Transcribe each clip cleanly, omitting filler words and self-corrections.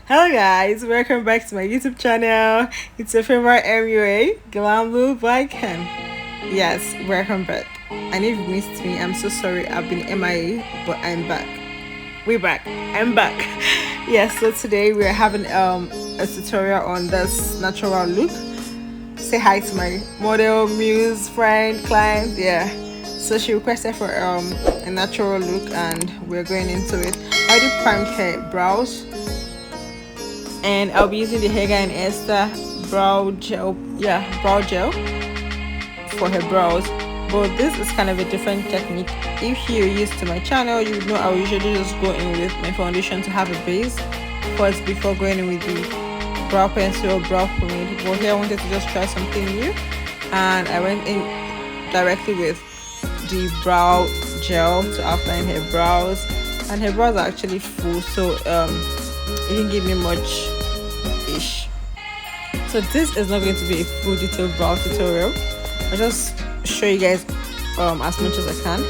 Hello guys, welcome back to my YouTube channel. It's your favorite MUA, Glamlookbykem. Yes, welcome back. I know you've missed me. I'm so sorry. I've been MIA, but I'm back. We're back. I'm back. Yes, so today we're having a tutorial on this natural look. Say hi to my model, muse, friend, client. Yeah. So she requested for a natural look and we're going into it. I do primed hair, brows, and I'll be using the Hair and Esther brow gel, brow gel for her brows. But this is kind of a different technique. If you're used to my channel, you would know I will usually just go in with my foundation to have a base first before going in with the brow pencil, brow pomade. But here I wanted to just try something new, and I went in directly with the brow gel to outline her brows, and her brows are actually full, so it didn't give me much ish. So this is not going to be a full detailed brow tutorial. I'll just show you guys as much as I can.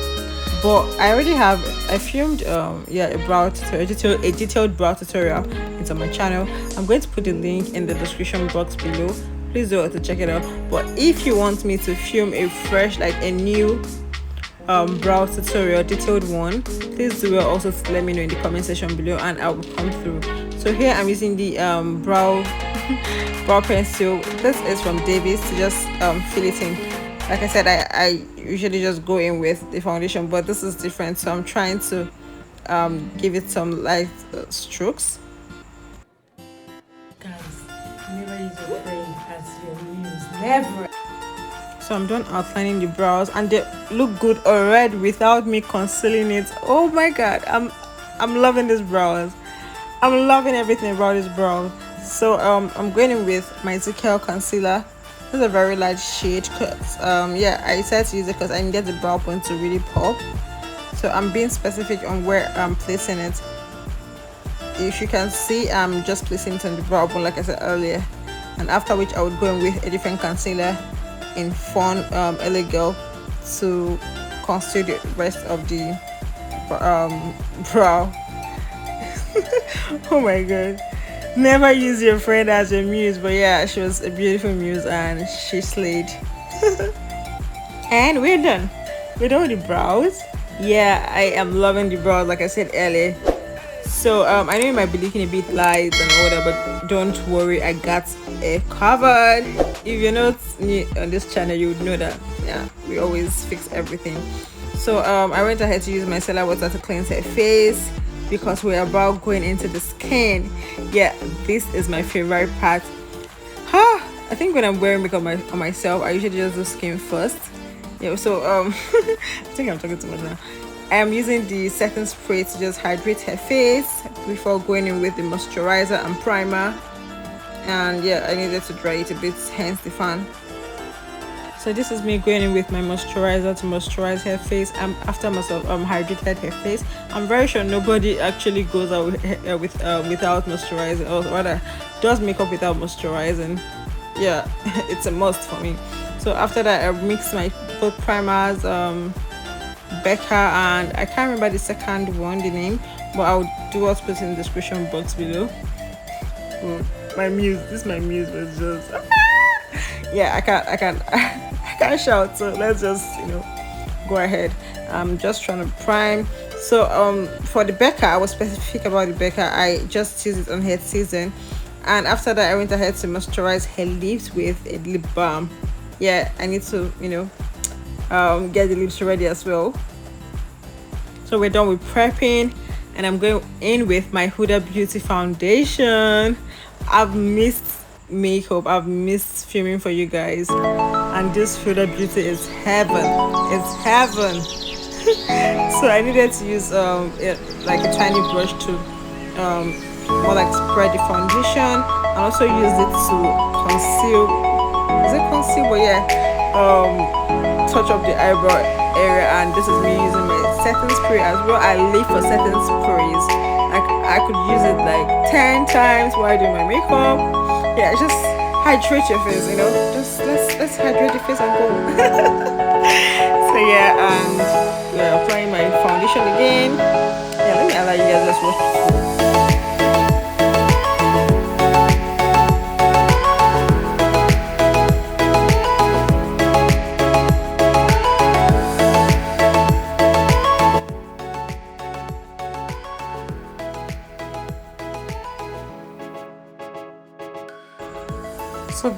But I filmed a brow tutorial, a detailed brow tutorial. It's on my channel. I'm going to put the link in the description box below. Please do to check it out. But if you want me to film a fresh, like a new brow tutorial, detailed one, please do also let me know in the comment section below and I will come through. So here I'm using the brow pencil. This is from Davis to just fill it in. Like I said, I usually just go in with the foundation, but this is different, so I'm trying to give it some light strokes. Guys, never use your friend as your muse. Never. So I'm done outlining the brows and they look good already without me concealing it. Oh my god, I'm loving these brows. I'm loving everything about this brow. So I'm going in with my Zickel concealer. This is a very light shade because I decided to use it because I needed the brow point to really pop. So I'm being specific on where I'm placing it. If you can see, I'm just placing it on the brow bone like I said earlier, and after which I would go in with a different concealer in Fun Elegant to conceal the rest of the brow. Oh my god, never use your friend as your muse, but yeah, she was a beautiful muse and she slayed. And we're done with the brows. Yeah, I am loving the brows like I said earlier. So I know you might be looking a bit light and all that, but don't worry, I got it covered. If you're not new on this channel, you would know that we always fix everything. So I went ahead to use my micellar water to cleanse her face because we're about going into the skin. Yeah, this is my favorite part. I think when I'm wearing makeup on myself, I usually just do skin first. Yeah, so I think I'm talking too much now. I'm using the setting spray to just hydrate her face before going in with the moisturizer and primer. And yeah, I needed to dry it a bit, hence the fan. So this is me going in with my moisturizer to moisturize her face. After myself hydrated her face. I'm very sure nobody actually goes out without moisturizing, or rather does makeup without moisturizing. Yeah, it's a must for me. So after that, I mixed my both primers, Becca, and I can't remember the second one, the name, but I'll do what's put in the description box below. My muse, this is my muse, was just yeah, I can't shout, so let's just go ahead. I'm just trying to prime. So for the Becca, I was specific about the Becca. I just used it on her season, and after that I went ahead to moisturize her lips with a lip balm. Yeah, I need to get the lips ready as well. So we're done with prepping, and I'm going in with my Huda Beauty foundation. I've missed makeup, I've missed filming for you guys, and this Huda Beauty is heaven. It's heaven. So I needed to use like a tiny brush to more like spread the foundation, and also use it to conceal. Is it conceal? But yeah, touch up the eyebrow area. And this is me using my setting spray as well. I live for setting sprays. I could use it like 10 times while doing my makeup. Yeah, just hydrate your face, just let's hydrate the face and go. So yeah, and we're applying my foundation again. Yeah, let me allow you guys just watch.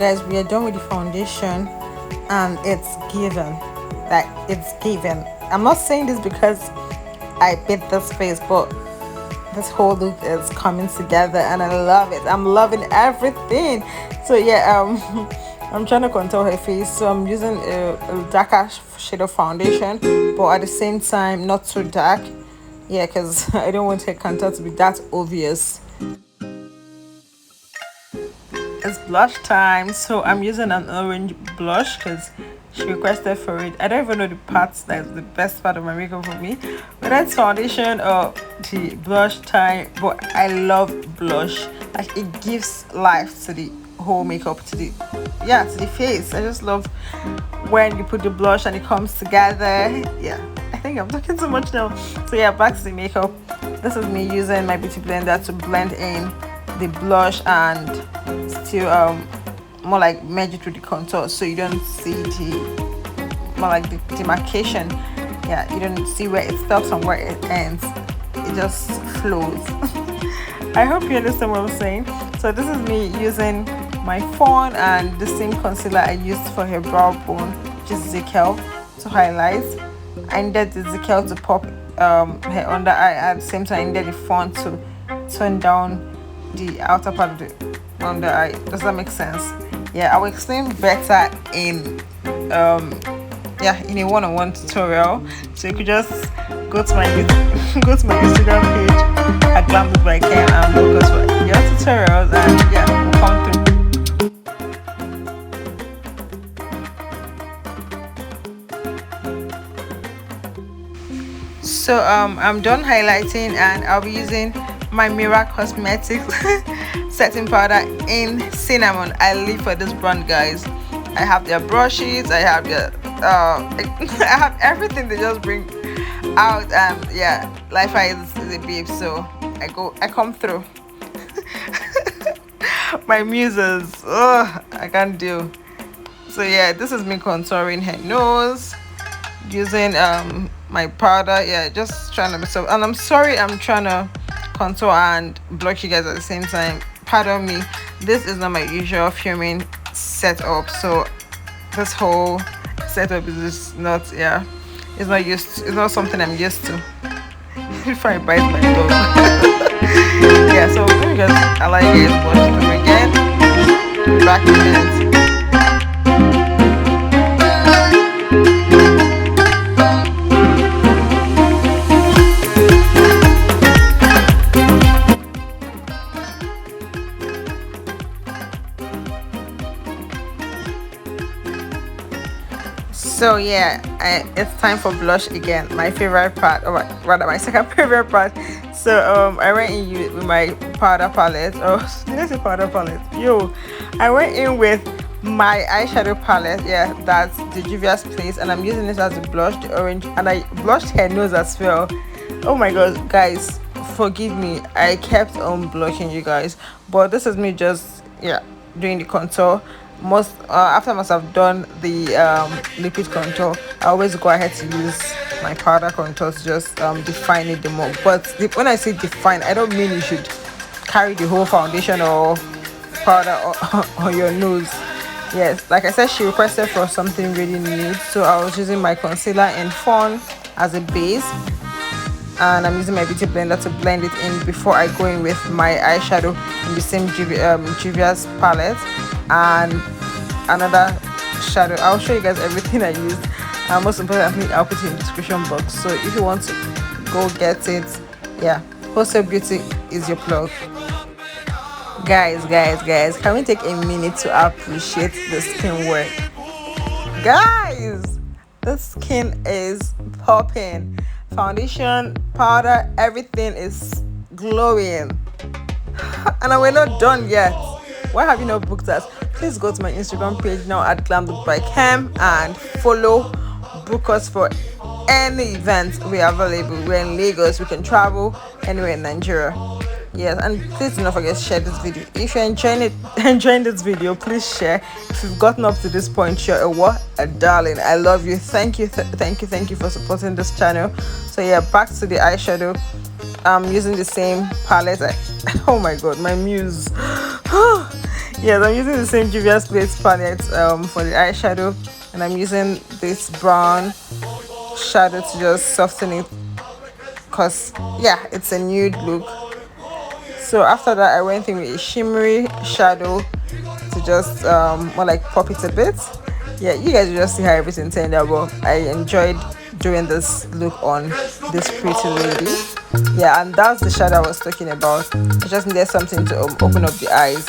guys, we are done with the foundation and it's given. Like, it's given. I'm not saying this because I beat this face, but this whole look is coming together and I love it. I'm loving everything. So yeah, I'm trying to contour her face, so I'm using a darker shade of foundation, but at the same time not too dark. Yeah, because I don't want her contour to be that obvious. It's blush time, so I'm using an orange blush because she requested for it. I don't even know the parts that's the best part of my makeup for me, whether it's foundation or the blush time, but I love blush. Like, it gives life to the whole makeup, to the face. I just love when you put the blush and it comes together. Yeah, I think I'm talking too much now. So yeah, back to the makeup. This is me using my beauty blender to blend in the blush and still more like merge it with the contour, so you don't see the more like the demarcation. Yeah, you don't see where it stops and where it ends. It just flows. I hope you understand what I'm saying. So this is me using my phone and the same concealer I used for her brow bone, which is Zykel, to highlight. I needed the Zykel to pop her under eye. At the same time, I needed the phone to turn down the outer part of the under eye. Does that make sense? Yeah, I will explain better in in a one-on-one tutorial. So you could just go to my go to my Instagram page at Glamlookbykem and look us for your tutorials, and yeah, we'll come through. So I'm done highlighting and I'll be using my Merak cosmetics setting powder in cinnamon. I live for this brand, guys. I have their brushes, I have their I have everything they just bring out, and yeah, life is a babe, so I come through. My muses, I can't do. So yeah, this is me contouring her nose using my powder. Yeah, just trying to mix up, and I'm sorry I'm trying to contour and block you guys at the same time. Pardon me, this is not my usual filming setup, so this whole setup is just not, it's not something I'm used to. If I bite my dog. Yeah, so let me just allow you guys watch them again. Back in a minute. So yeah, it's time for blush again, my favorite part, or rather my second favorite part. So I went in with my powder palette. Oh, did I say powder palette? Yo, I went in with my eyeshadow palette. Yeah, that's the Juvia's Place, and I'm using this as a blush, the orange, and I blushed her nose as well. Oh my god, guys, forgive me, I kept on blushing, you guys, but this is me just doing the contour. After I must have done the liquid contour, I always go ahead to use my powder contour to just define it the more. But when I say define, I don't mean you should carry the whole foundation or powder on your nose. Yes, like I said, she requested for something really nude, so I was using my concealer in Fawn as a base, and I'm using my beauty blender to blend it in before I go in with my eyeshadow in the same Juvia's palette and another shadow. I'll show you guys everything I used, and most importantly I'll put it in the description box, so if you want to go get it. Yeah, Wholesale Beauty is your plug. Guys, can we take a minute to appreciate the skin work? Guys, the skin is popping. Foundation, powder, everything is glowing. And we're not done yet. Why have you not booked us? Please go to my Instagram page now at Glamlookbykem and follow, book us for any event we are available. We're in Lagos, we can travel anywhere in Nigeria. Yes, and please do not forget to share this video. If you're enjoying this video, please share. If you've gotten up to this point, you're a darling. I love you. Thank you for supporting this channel. So yeah, back to the eyeshadow. I'm using the same palette. Oh my god, my muse. Yes, I'm using the same Juvia's Place palette for the eyeshadow, and I'm using this brown shadow to just soften it, because yeah, it's a nude look. So after that, I went in with a shimmery shadow to just more like pop it a bit. Yeah, you guys will just see how everything turned out. But I enjoyed doing this look on this pretty lady. Yeah, and that's the shadow I was talking about. I just needed something to open up the eyes.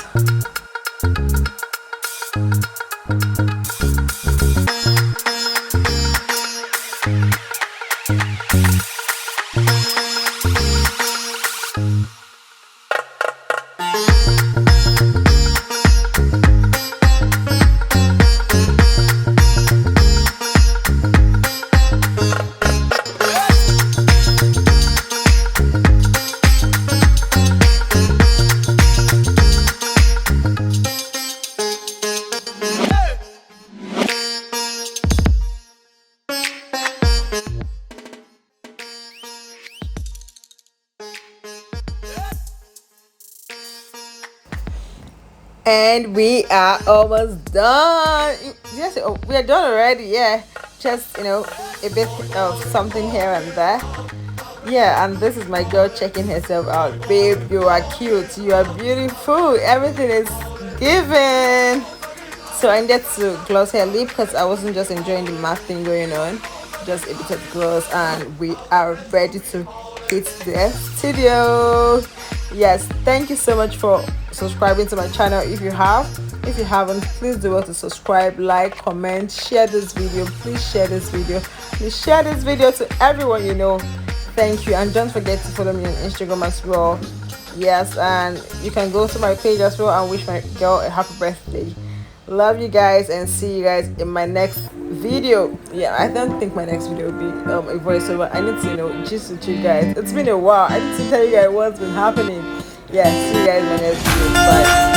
And we are almost done. Yes, oh, we are done already. Yeah, just a bit of something here and there. Yeah, and this is my girl checking herself out. Babe, you are cute, you are beautiful, everything is given. So I needed to gloss her lip because I wasn't just enjoying the matte thing going on, just a bit of gloss, and we are ready to hit the studio. Yes, thank you so much for subscribing to my channel. If you haven't, please do well to subscribe, like, comment, share this video. Please share this video. Please share this video to everyone you know. Thank you, and don't forget to follow me on Instagram as well. Yes, and you can go to my page as well and wish my girl a happy birthday. Love you guys, and see you guys in my next video. Yeah, I don't think my next video will be a voiceover. I need to just with you guys. It's been a while. I need to tell you guys what's been happening. Yeah, see you guys in my next video. Bye.